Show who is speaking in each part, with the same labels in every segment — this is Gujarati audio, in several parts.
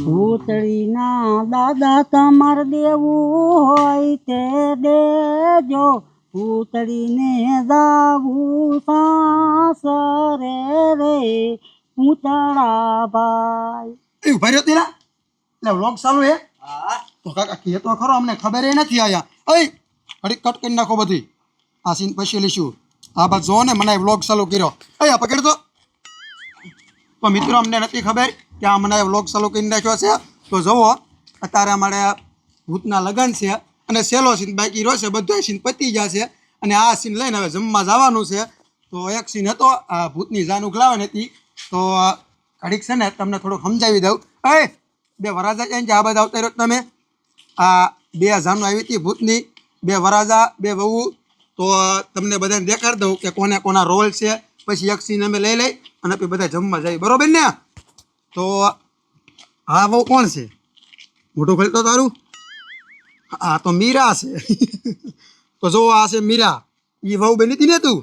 Speaker 1: ભૂતળીના દાદા તમાર દેવું હોય તે દેજો, ભૂતળીને દાવું સાસરે રે પૂતળા ભાઈ.
Speaker 2: એ ઉભા રહ્યો તેરા એટલે વ્લોગ ચાલુ હે. તો કાકા કે તો ખરો, અમને ખબર એ નથી આયા. ઓય ઘડી કટ કરી નાખો બધી, આ સીન પછી લઈશું. આ બાદ જો ને મને વ્લોગ ચાલુ કર્યો. આ પકડ તો મિત્રો અમને નથી ખબર કે આ મને વ્લોગ ચાલુ કરી નાખ્યો છે. તો જુઓ અત્યારે અમારે ભૂતના લગ્ન છે અને સેલો સીન બાકી રહ્યો છે, બધો સીન પતી ગયા છે અને આ સીન લઈને હવે જમવા જવાનું છે. તો એક સીન હતો આ ભૂતની જાન ઉખલાવાની હતી, તો ઘડીક છે ને તમને થોડુંક સમજાવી દઉં. એ બે વરાજા છે આ બધા આવતા રહ્યો તમે. આ બે જાનું આવી હતી ભૂતની, બે વરાજા બે વહુ. તો તમને બધાને દેખાડી દઉં કે કોને કોના રોલ છે. પછી એક સીન અમે લઈ અને પછી બધા જમવા જાય, બરોબર ને? તો હા વહુ કોણ છે? મોટું ખોલતો તારું? હા તો મીરા છે. તો જો આ છે મીરા, એ વહુ બની હતી ને તું,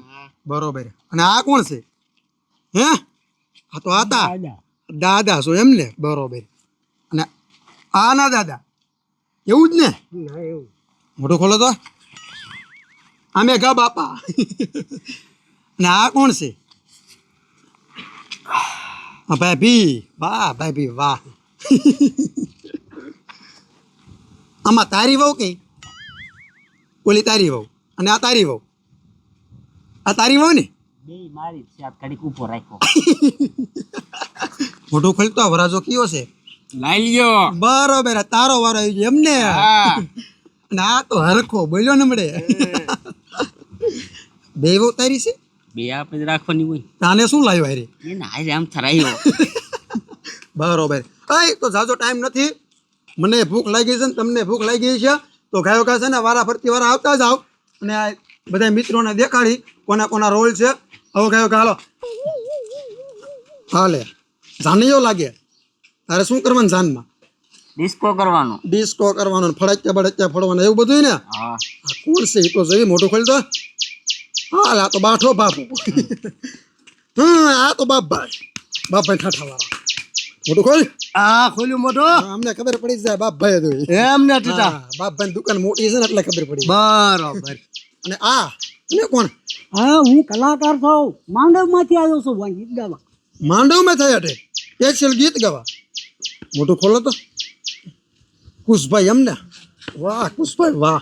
Speaker 2: બરોબર. અને આ કોણ છે? હે આ તો હતા દાદા છો એમ ને, બરોબર. અને આ ના દાદા, એવું જ ને? મોટું ખોલો તો. અમે ગા બાપા. અને આ કોણ છે? ભાભી. વાહ ભાભી વાહ. આમાં તારી વહુ કઈ? ઓલી તારી વહુ અને આ તારી વહુ. આ તારી વહુ ને?
Speaker 1: મારી ઘડીક ઉભો રાખ્યો.
Speaker 2: મોટું ખોલતો વરાજો કયો છે?
Speaker 1: લાલ્યો.
Speaker 2: બરોબર, તારો વારો આવી ગયો એમને. અને આ તો હરખો બોલ્યો ને મળે. બે વહુ તારી છે?
Speaker 1: બે આપણે રાખવાની હોય.
Speaker 2: તાને શું લાવ્યો હારે?
Speaker 1: એને હારે આમ થરાયો.
Speaker 2: બરોબર. તો જાજો ટાઈમ નથી, મને ભૂખ લાગી છે ને તમને ભૂખ લાગી છે. તો ગાયો ગા છે ને વારા ફરતી વારા આવતા જાઓ અને આ બધા મિત્રોને દેખાડી કોના કોના રોલ છે. હવે ગાયો ગા હાલો. હાલે જાનીઓ લાગે. તારે શું કરવાનું જાનમાં?
Speaker 1: ડિસ્કો કરવાનો.
Speaker 2: ડિસ્કો કરવાનો, ફળાચ્યા બળાચ્યા ફળવાના, એવું બધું ને?
Speaker 1: હા.
Speaker 2: આ કોણ છે એ તો જોઈ. મોટું ખોલ તો. હાલ આ તો બાઠો બાપુ. આ તો બાપભાઈ ઠાઠા વાળા. મોટું ખોલ.
Speaker 1: આ ખોલ્યું મોટો.
Speaker 2: અમને ખબર પડી જાય બાપભાઈ તો
Speaker 1: એમને ટીટા.
Speaker 2: બાપભાઈ દુકાન મોટી છે ને એટલે ખબર પડી.
Speaker 1: બરોબર.
Speaker 2: અને આ ને કોણ?
Speaker 1: હા હું કલાકાર છું, માંડવમાંથી આવ્યો છું ગીત ગાવા.
Speaker 2: માંડવમાં થયા છે સ્પેશિયલ ગીત ગાવા. મોટું ખોલો તો. કુશભાઈ એમને? વાહ કુશભાઈ વાહ.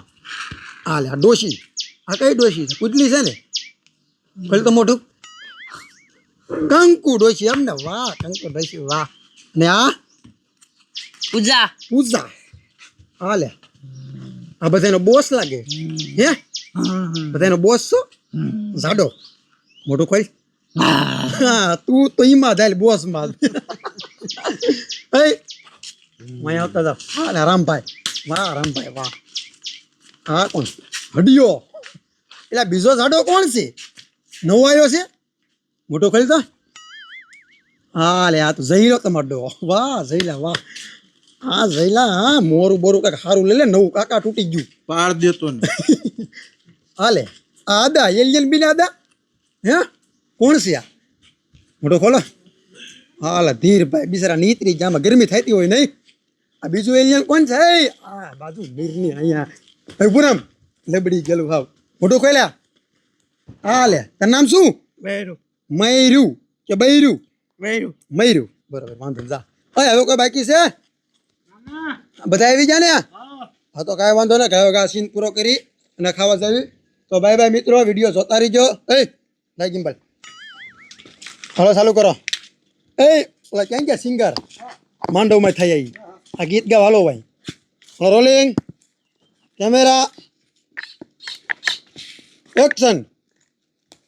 Speaker 2: હા લે આ ડોશી. આ કઈ ડોશી છે? કુદલી છે ને? ખોલ તો મોટું. કંકુ ડોશી એમને? વાહ કંકુ ડોશી વાહ. ને આ
Speaker 1: પૂજા.
Speaker 2: પૂજા. હા લે આ બધાનો બોસ લાગે. હે બધાનો બોસ છો? જાડો. મોટું ખોલ. હા તું તો ઈમાં જાય બોસ માં. અહીં આવતા જાવ. હા રામભાઈ વાહ. રામભાઈ વાહ. હા કોણ? હડિયો. એટલે બીજો જાડો કોણ છે? નવો આવ્યો છે? મોટો ખોલ તો. હા લે આ તો જઈલો તમારો ડો. વાહ જઈલા વાહ. હા જઈલા. હા મોરું બોરું કાંઈક સારું લઈ લે, નવું કાકા તૂટી ગયું.
Speaker 3: પાડ દેતો ને.
Speaker 2: હાલે આ આદા એલિયન બી આદા. હે કોણ છે આ? મોટો ખોલો. હાલ ધીરભાઈ બિચારા નીતરી જામાં ગરમી થતી હોય નહીં. આ બીજું એલિયન કોણ છે? આ બાજુ નીરની અહીંયા પુરમ લબડી ગયેલું હાવ. મોટું ખોલ્યા. હા લે તારું નામ શું?
Speaker 3: બેરું.
Speaker 2: મયરું કે બૈરું?
Speaker 3: બેરું.
Speaker 2: મયરું. બરોબર વાંધો જા. હવે કોઈ બાકી છે? બધા આવી ગયા ને? હા તો કાંઈ વાંધો ને. કયો ઘા સીન પૂરો કરી અને ખાવા જાવી. તો બાય બાય મિત્રો, વિડીયો જોતા રહીજો. લાગી ભાઈ હાલો ચાલુ કરો. ઓલા ક્યાં ગયા સિંગર? માંડવમાં થઈ આવી. આ ગીત ગાવ હાલો ભાઈ. Rolling camera action.